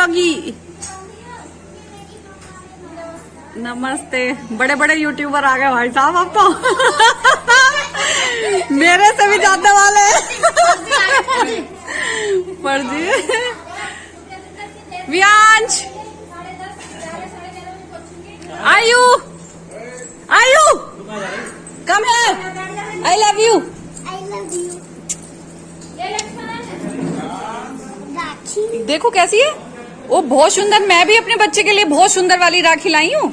Doggy. नमस्ते। बड़े बड़े यूट्यूबर आ गए भाई साहब अब तो। मेरे से भी जानने वाले फर्जी। वियांश आयु आयु कम है। I love you. देखो कैसी है वो, बहुत सुंदर। मैं भी अपने बच्चे के लिए बहुत सुंदर वाली राखी लाई हूँ।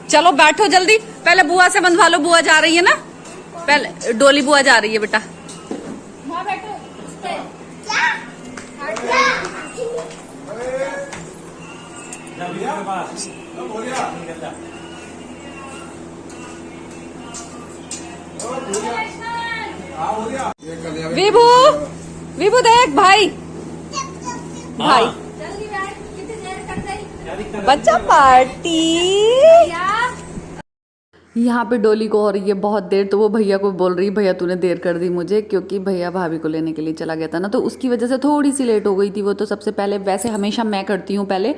चलो बैठो जल्दी, पहले बुआ से बंधवा लो। बुआ जा रही है ना, पहले डोली बुआ जा रही है बेटा। विभू विभू देख भाई भाई बच्चा पार्टी। यहाँ पे डोली को हो रही है बहुत देर, तो वो भैया को बोल रही है भैया तूने देर कर दी मुझे, क्योंकि भैया भाभी को लेने के लिए चला गया था ना, तो उसकी वजह से थोड़ी सी लेट हो गई थी। वो तो सबसे पहले, वैसे हमेशा मैं करती हूँ पहले,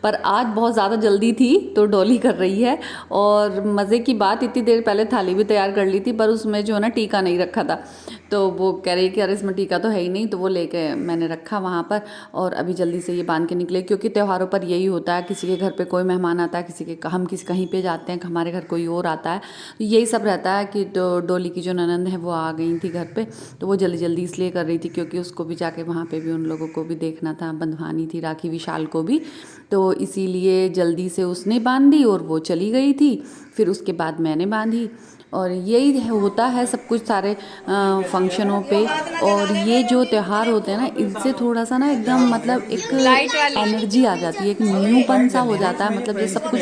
पर आज बहुत ज़्यादा जल्दी थी तो डोली कर रही है। और मज़े की बात, इतनी देर पहले थाली भी तैयार कर ली थी, पर उसमें जो है ना टीका नहीं रखा था, तो वो कह रही कि अरे इसमें टीका तो है ही नहीं, तो वो लेके मैंने रखा वहाँ पर। और अभी जल्दी से ये बांध के निकले, क्योंकि त्योहारों पर यही होता है, किसी के घर पे कोई मेहमान आता है, किसी के हम किसी कहीं पे जाते हैं, हमारे घर कोई और आता है, तो यही सब रहता है कि डोली की जो ननंद है वो आ गई थी घर पे, तो वो जल्दी जल्दी इसलिए कर रही थी क्योंकि उसको भी जाके वहाँ पे भी उन लोगों को भी देखना था, बंधवानी थी राखी विशाल को भी, तो इसीलिए जल्दी से उसने बांधी और वो चली गई थी। फिर उसके बाद मैंने बांधी। और यही होता है सब कुछ सारे फंक्शनों पे। और ये जो त्यौहार होते हैं ना, इनसे थोड़ा सा ना एकदम मतलब एक एनर्जी आ जाती है, एक न्यूपन सा हो जाता है, मतलब जो सब कुछ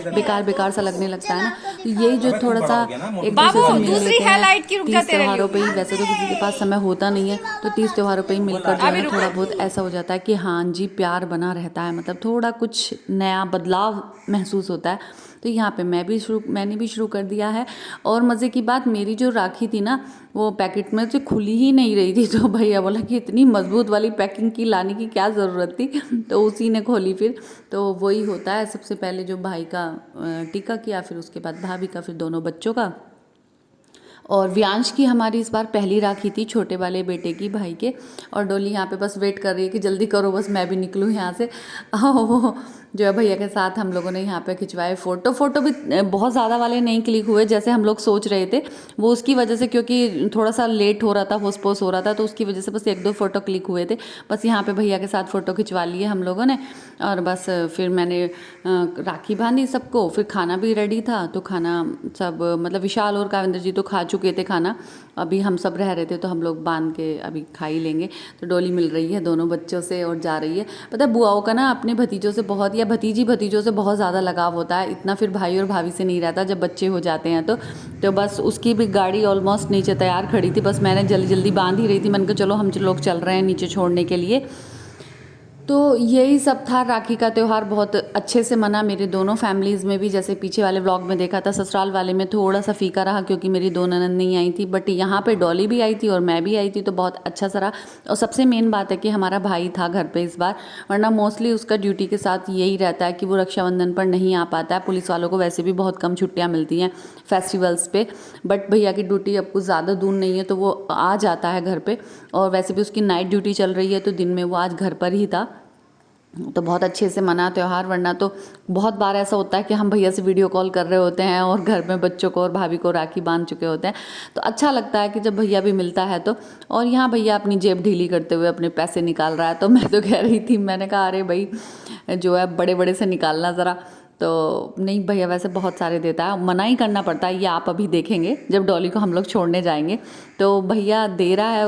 बेकार बेकार सा लगने लगता है ना, तो यही जो थोड़ा सा एक दूसरे से मिल लेते हैं 30 त्योहारों पे ही। वैसे तो किसी के पास समय होता नहीं है, तो 30 त्योहारों पे ही मिलकर जो है थोड़ा बहुत ऐसा हो जाता है कि हाँ जी प्यार बना रहता है, मतलब थोड़ा कुछ नया बदलाव महसूस होता है। तो यहाँ पे मैंने भी शुरू कर दिया है। और मज़े की बात, मेरी जो राखी थी ना वो पैकेट में से खुली ही नहीं रही थी, तो भैया बोला कि इतनी मजबूत वाली पैकिंग की लाने की क्या ज़रूरत थी, तो उसी ने खोली फिर। तो वही होता है, सबसे पहले जो भाई का टीका किया, फिर उसके बाद भाभी का, फिर दोनों बच्चों का। और व्यांश की हमारी इस बार पहली राखी थी, छोटे वाले बेटे की, भाई के। और डोली यहाँ पे बस वेट कर रही है कि जल्दी करो बस मैं भी निकलूँ यहाँ से। वो जो है भैया के साथ हम लोगों ने यहाँ पे खिंचवाए फ़ोटो भी बहुत ज़्यादा वाले नहीं क्लिक हुए जैसे हम लोग सोच रहे थे, वो उसकी वजह से, क्योंकि थोड़ा सा लेट हो रहा था, होस पोस हो रहा था, तो उसकी वजह से बस 1-2 फ़ोटो क्लिक हुए थे। बस यहाँ पे भैया के साथ फ़ोटो खिंचवा लिए हम लोगों ने। और बस फिर मैंने राखी बांधी सबको, फिर खाना भी रेडी था, तो खाना सब मतलब विशाल और काविंदर जी तो खा चुके थे खाना, अभी हम सब रह रहे थे, तो हम लोग बांध के अभी खा ही लेंगे। तो डोली मिल रही है दोनों बच्चों से और जा रही है। पता है बुआओं का ना अपने भतीजों से बहुत, या भतीजों से बहुत ज़्यादा लगाव होता है, इतना फिर भाई और भाभी से नहीं रहता जब बच्चे हो जाते हैं तो बस उसकी भी गाड़ी ऑलमोस्ट नीचे तैयार खड़ी थी, बस मैंने जल्दी जल्दी बांध ही रही थी। मैंने कहा चलो हम लोग चल रहे हैं नीचे छोड़ने के लिए। तो यही सब था। राखी का त्यौहार बहुत अच्छे से मना मेरे दोनों फैमिलीज़ में भी, जैसे पीछे वाले व्लॉग में देखा था। ससुराल वाले में थोड़ा सा फीका रहा क्योंकि मेरी 2 ननद नहीं आई थी, बट यहाँ पे डॉली भी आई थी और मैं भी आई थी, तो बहुत अच्छा सा रहा। और सबसे मेन बात है कि हमारा भाई था घर पे इस बार, वरना मोस्टली उसका ड्यूटी के साथ यही रहता है कि वो रक्षाबंधन पर नहीं आ पाता है। पुलिस वालों को वैसे भी बहुत कम छुट्टियाँ मिलती हैं फेस्टिवल्स पे, बट भैया की ड्यूटी अब कुछ ज़्यादा दूर नहीं है, तो वो आ जाता है घर पर। और वैसे भी उसकी नाइट ड्यूटी चल रही है, तो दिन में वो आज घर पर ही था, तो बहुत अच्छे से मना त्यौहार। वरना तो बहुत बार ऐसा होता है कि हम भैया से वीडियो कॉल कर रहे होते हैं और घर में बच्चों को और भाभी को राखी बांध चुके होते हैं, तो अच्छा लगता है कि जब भैया भी मिलता है तो। और यहाँ भैया अपनी जेब ढीली करते हुए अपने पैसे निकाल रहा है, तो मैं तो कह रही थी, मैंने कहा अरे भाई जो है बड़े बड़े से निकालना ज़रा। तो नहीं भैया वैसे बहुत सारे देता है, मना ही करना पड़ता है, ये आप अभी देखेंगे जब डॉली को हम लोग छोड़ने जाएंगे। तो भैया दे रहा है,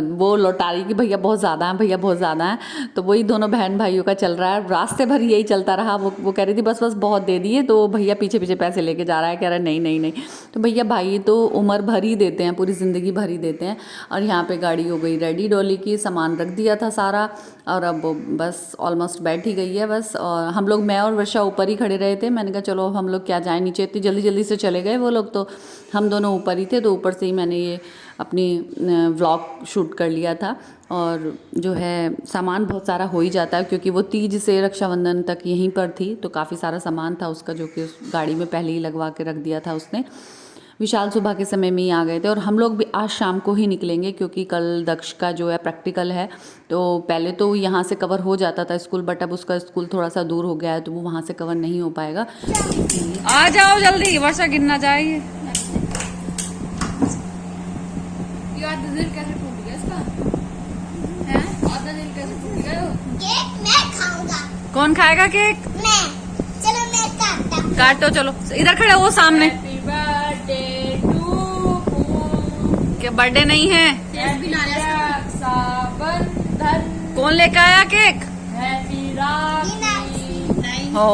वो लौटा रही कि भैया बहुत ज़्यादा है, भैया बहुत ज़्यादा है, तो वही दोनों बहन भाइयों का चल रहा है। रास्ते भर यही चलता रहा। वो कह रही थी बस बहुत दे दिए, तो भैया पीछे पीछे पैसे लेके जा रहा है, कह रहा है नहीं नहीं नहीं। तो भैया भाई तो उम्र भर ही देते हैं, पूरी ज़िंदगी भर ही देते हैं। और यहाँ पे गाड़ी हो गई रेडी डॉली की, सामान रख दिया था सारा, और अब बस ऑलमोस्ट बैठ ही गई है बस। और हम लोग, मैं और वर्षा ऊपर ही खड़े रहे थे। मैंने कहा चलो हम लोग क्या जाएं नीचे, इतनी जल्दी जल्दी से चले गए वो लोग, तो हम दोनों ऊपर ही थे, तो ऊपर से ही मैंने ये अपनी व्लॉग शूट कर लिया था। और जो है सामान बहुत सारा हो ही जाता है, क्योंकि वो तीज से रक्षाबंधन तक यहीं पर थी, तो काफ़ी सारा सामान था उसका, जो कि उस गाड़ी में पहले ही लगवा के रख दिया था उसने। विशाल सुबह के समय में ही आ गए थे, और हम लोग भी आज शाम को ही निकलेंगे, क्योंकि कल दक्ष का जो है प्रैक्टिकल है। तो पहले तो यहाँ से कवर हो जाता था स्कूल, बट अब उसका स्कूल थोड़ा सा दूर हो गया है, तो वो वहाँ से कवर नहीं हो पाएगा। आ जाओ जल्दी, वर्षा गिरना जाएगी। कैसे टूट गया इसका? आधा दिल कैसे टूट गया? केक मैं खाऊंगा। कौन खाएगा केक? मैं। चलो मैं काटता हूँ। काटो, चलो इधर खड़े हो सामने। Happy birthday to. क्या बर्थडे नहीं है? रक्षाबंधन। कौन लेकर आया केक? हैप्पी राखी। हो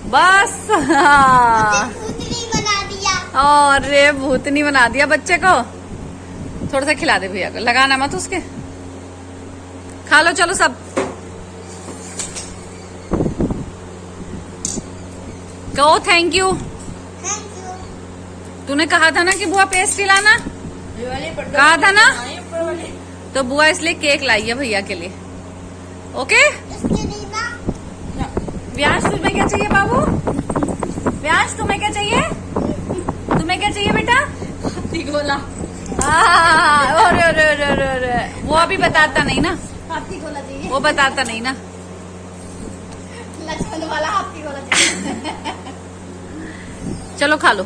बस। भूतनी बना दिया। और रे भूतनी बना दिया बच्चे को। थोड़ा सा खिला दे भैया को, लगाना मत उसके। खा लो चलो सब। कहो थैंक यू। Thank you. तूने कहा था ना कि बुआ पेस्ट्री लाना, कहा था ना, तो बुआ इसलिए केक लाई है भैया के लिए। ओके इसके लिए ना व्यास, तुम्हें क्या चाहिए बाबू? व्यास तुम्हें क्या चाहिए? तुम्हें क्या चाहिए बेटा? हाथी गोला। अरे अरे अरे अरे अरे, वो अभी बताता नहीं ना, हाथी गोला चाहिए। वो बताता नहीं ना। लक्ष्मण वाला हाथी गोला चाहिए। चलो खा लो।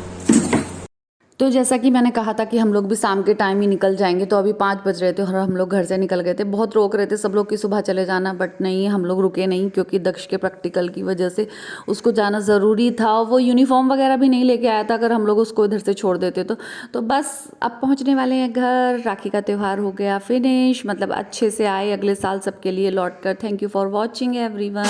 तो जैसा कि मैंने कहा था कि हम लोग भी शाम के टाइम ही निकल जाएंगे, तो अभी 5 बज रहे थे और हम लोग घर से निकल गए थे। बहुत रोक रहे थे सब लोग कि सुबह चले जाना, बट नहीं, हम लोग रुके नहीं, क्योंकि दक्ष के प्रैक्टिकल की वजह से उसको जाना ज़रूरी था। और वो यूनिफॉर्म वगैरह भी नहीं लेके आया था, अगर हम लोग उसको इधर से छोड़ देते तो बस अब पहुँचने वाले हैं घर। राखी का त्यौहार हो गया फिनिश, मतलब अच्छे से आए अगले साल सबके लिए लौट कर। Thank you for watching everyone.